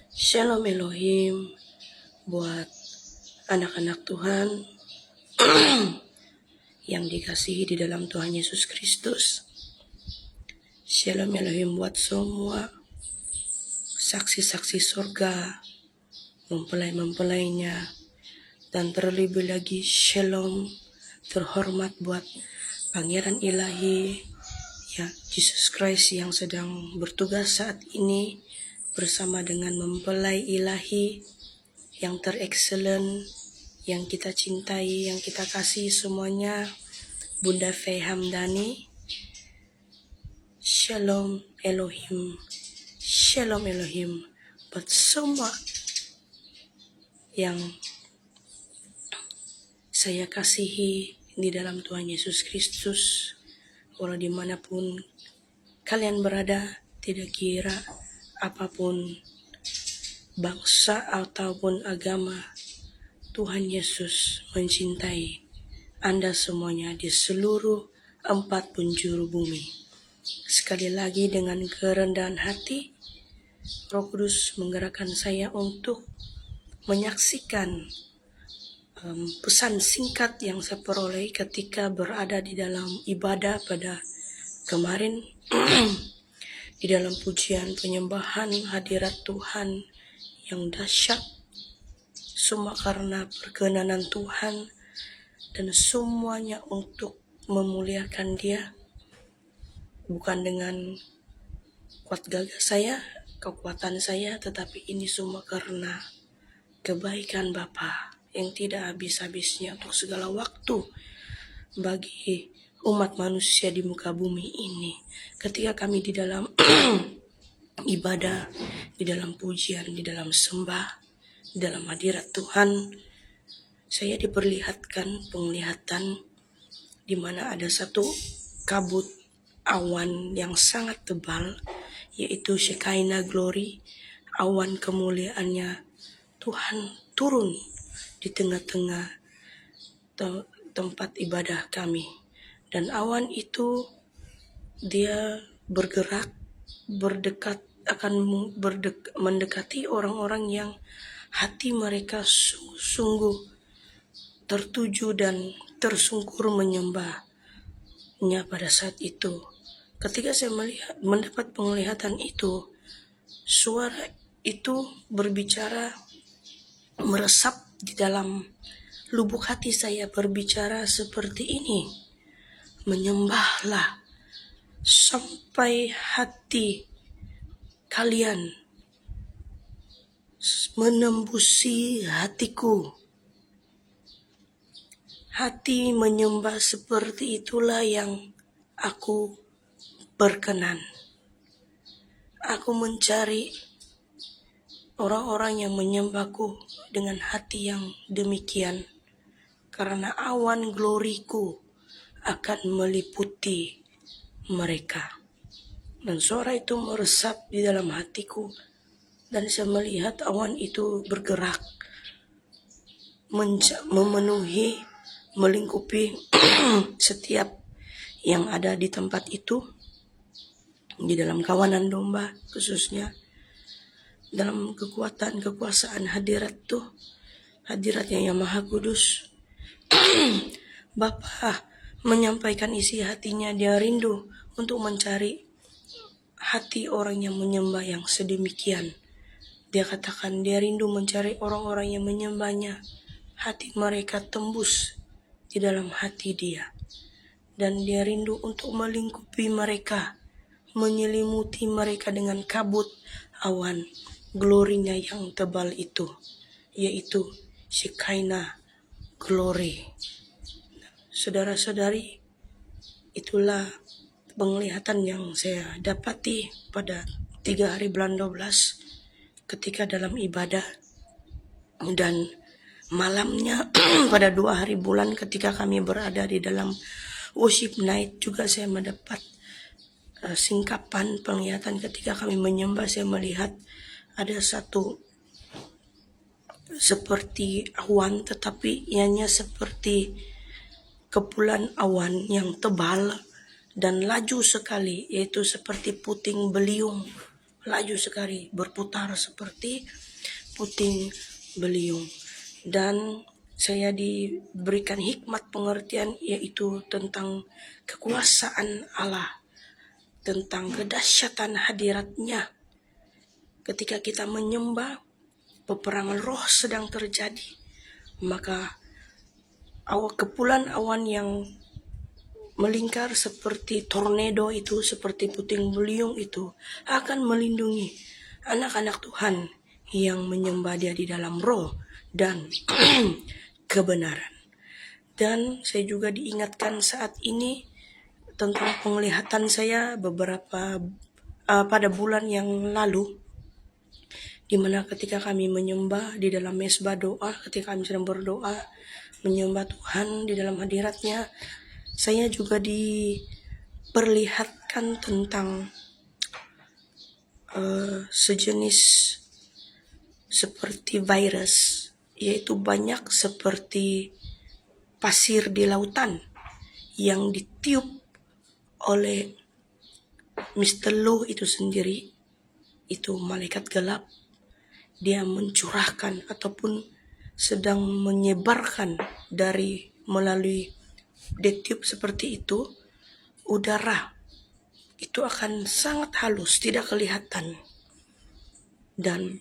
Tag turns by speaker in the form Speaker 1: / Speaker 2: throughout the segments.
Speaker 1: Shalom Elohim buat anak-anak Tuhan yang dikasihi di dalam Tuhan Yesus Kristus. Shalom Elohim buat semua saksi-saksi surga, mempelai-mempelainya, dan terlebih lagi shalom terhormat buat Pangeran Ilahi, ya Yesus Kristus yang sedang bertugas saat ini bersama dengan mempelai ilahi yang terexcellent, yang kita cintai, yang kita kasih semuanya, Bunda Fei Hamdani. Shalom Elohim, Shalom Elohim buat semua yang saya kasihi di dalam Tuhan Yesus Kristus, walau dimanapun kalian berada, tidak kira apapun bangsa ataupun agama, Tuhan Yesus mencintai Anda semuanya di seluruh 4 penjuru bumi. Sekali lagi dengan kerendahan hati, Roh Kudus menggerakkan saya untuk menyaksikan pesan singkat yang saya peroleh ketika berada di dalam ibadah pada kemarin di dalam pujian penyembahan hadirat Tuhan yang dahsyat, semua karena perkenanan Tuhan dan semuanya untuk memuliakan Dia, bukan dengan kuat gagah saya, kekuatan saya, tetapi ini semua karena kebaikan Bapa yang tidak habis-habisnya untuk segala waktu bagi umat manusia di muka bumi ini. Ketika kami di dalam ibadah, di dalam pujian, di dalam sembah, di dalam hadirat Tuhan, saya diperlihatkan penglihatan di mana ada satu kabut awan yang sangat tebal, yaitu Shekinah Glory, awan kemuliaannya Tuhan turun di tengah-tengah tempat ibadah kami. Dan awan itu dia bergerak, mendekati orang-orang yang hati mereka sungguh tertuju dan tersungkur menyembahnya pada saat itu. Ketika saya mendapat penglihatan itu, suara itu berbicara, meresap di dalam lubuk hati saya, berbicara seperti ini: menyembahlah sampai hati kalian menembusi hatiku. Hati menyembah seperti itulah yang aku berkenan. Aku mencari orang-orang yang menyembahku dengan hati yang demikian, karena awan gloriku akan meliputi mereka. Dan suara itu meresap di dalam hatiku, dan saya melihat awan itu bergerak, memenuhi, melingkupi setiap yang ada di tempat itu, di dalam kawanan domba khususnya, dalam kekuasaan hadirat tuh, hadiratnya yang maha kudus. Bapa menyampaikan isi hatinya, dia rindu untuk mencari hati orang yang menyembah yang sedemikian. Dia katakan dia rindu mencari orang-orang yang menyembahnya, hati mereka tembus di dalam hati dia. Dan dia rindu untuk melingkupi mereka, menyelimuti mereka dengan kabut awan glorinya yang tebal itu, yaitu Shekinah Glory. Saudara-saudari, itulah penglihatan yang saya dapati pada 3 hari bulan 12 ketika dalam ibadah, dan malamnya pada 2 hari bulan ketika kami berada di dalam worship night juga saya mendapat singkapan penglihatan. Ketika kami menyembah, saya melihat ada satu seperti awan, tetapi ianya seperti kepulan awan yang tebal dan laju sekali, yaitu seperti puting beliung, laju sekali, berputar seperti puting beliung. Dan saya diberikan hikmat pengertian, yaitu tentang kekuasaan Allah, tentang kedahsyatan hadiratnya. Ketika kita menyembah, peperangan roh sedang terjadi, maka kepulan awan yang melingkar seperti tornado itu, seperti puting beliung itu akan melindungi anak-anak Tuhan yang menyembah Dia di dalam roh dan kebenaran. Dan saya juga diingatkan saat ini tentang penglihatan saya beberapa pada bulan yang lalu, di mana ketika kami menyembah di dalam mesbah doa, ketika kami sedang berdoa menyembah Tuhan di dalam hadiratnya, saya juga diperlihatkan tentang sejenis seperti virus, yaitu banyak seperti pasir di lautan yang ditiup oleh Mr. Low itu sendiri. Itu malaikat gelap. Dia mencurahkan ataupun sedang menyebarkan melalui ditiup seperti itu, udara itu akan sangat halus, tidak kelihatan. Dan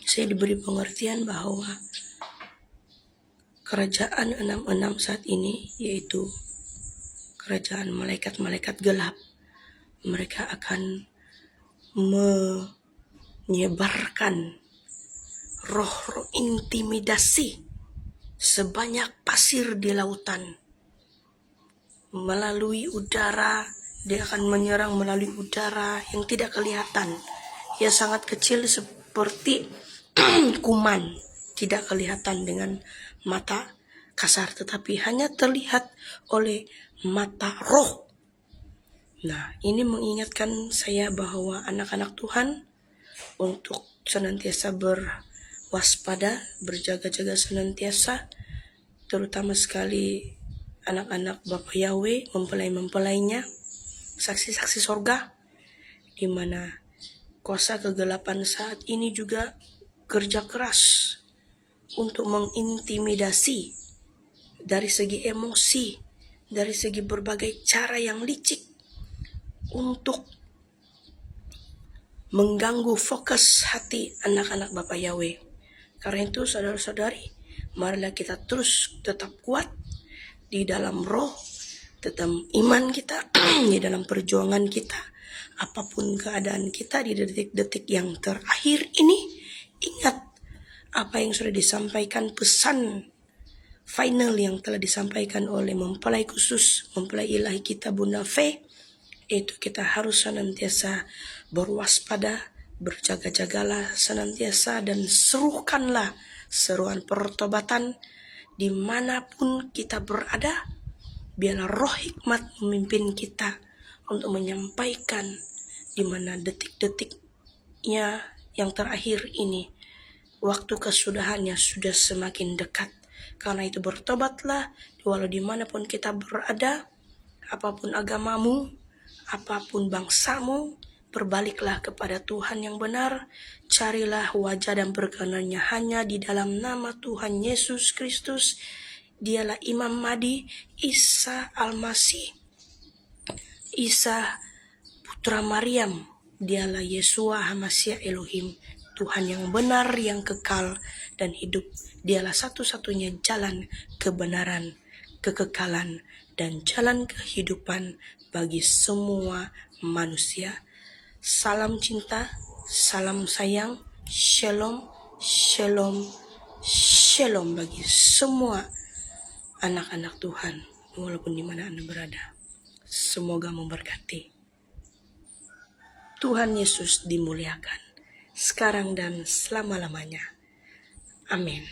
Speaker 1: saya diberi pengertian bahwa kerajaan 66 saat ini, yaitu kerajaan malaikat-malaikat gelap, mereka akan menyebarkan roh-roh intimidasi sebanyak pasir di lautan. Melalui udara, dia akan menyerang melalui udara yang tidak kelihatan. Ya, sangat kecil seperti kuman, tidak kelihatan dengan mata kasar, tetapi hanya terlihat oleh mata roh. Nah, ini mengingatkan saya bahwa anak-anak Tuhan untuk senantiasa berwaspada, berjaga-jaga senantiasa, terutama sekali anak-anak Bapak Yahweh, mempelai-mempelainya, saksi-saksi sorga, di mana kuasa kegelapan saat ini juga kerja keras untuk mengintimidasi dari segi emosi, dari segi berbagai cara yang licik untuk mengganggu fokus hati anak-anak Bapak Yahweh. Karena itu saudara-saudari, marilah kita terus tetap kuat di dalam roh, tetap iman kita, di dalam perjuangan kita, apapun keadaan kita di detik-detik yang terakhir ini. Ingat apa yang sudah disampaikan, pesan final yang telah disampaikan oleh mempelai khusus, mempelai ilahi kita Bunda Fe, itu kita harus senantiasa berwaspada, berjaga-jagalah senantiasa, dan serukanlah seruan pertobatan dimanapun kita berada. Biarlah roh hikmat memimpin kita untuk menyampaikan di mana detik-detiknya yang terakhir ini, waktu kesudahannya sudah semakin dekat. Karena itu bertobatlah, walau dimanapun kita berada, apapun agamamu, apapun bangsamu, berbaliklah kepada Tuhan yang benar, carilah wajah dan perkenannya hanya di dalam nama Tuhan Yesus Kristus. Dialah Imam Mahdi, Isa Al-Masih, Isa Putra Maryam, dialah Yesua HaMashiach Elohim, Tuhan yang benar, yang kekal dan hidup. Dialah satu-satunya jalan kebenaran, kekekalan, dan jalan kehidupan bagi semua manusia. Salam cinta, salam sayang, shalom, shalom, shalom bagi semua anak-anak Tuhan, walaupun di mana Anda berada. Semoga memberkati. Tuhan Yesus dimuliakan, sekarang dan selama-lamanya. Amin.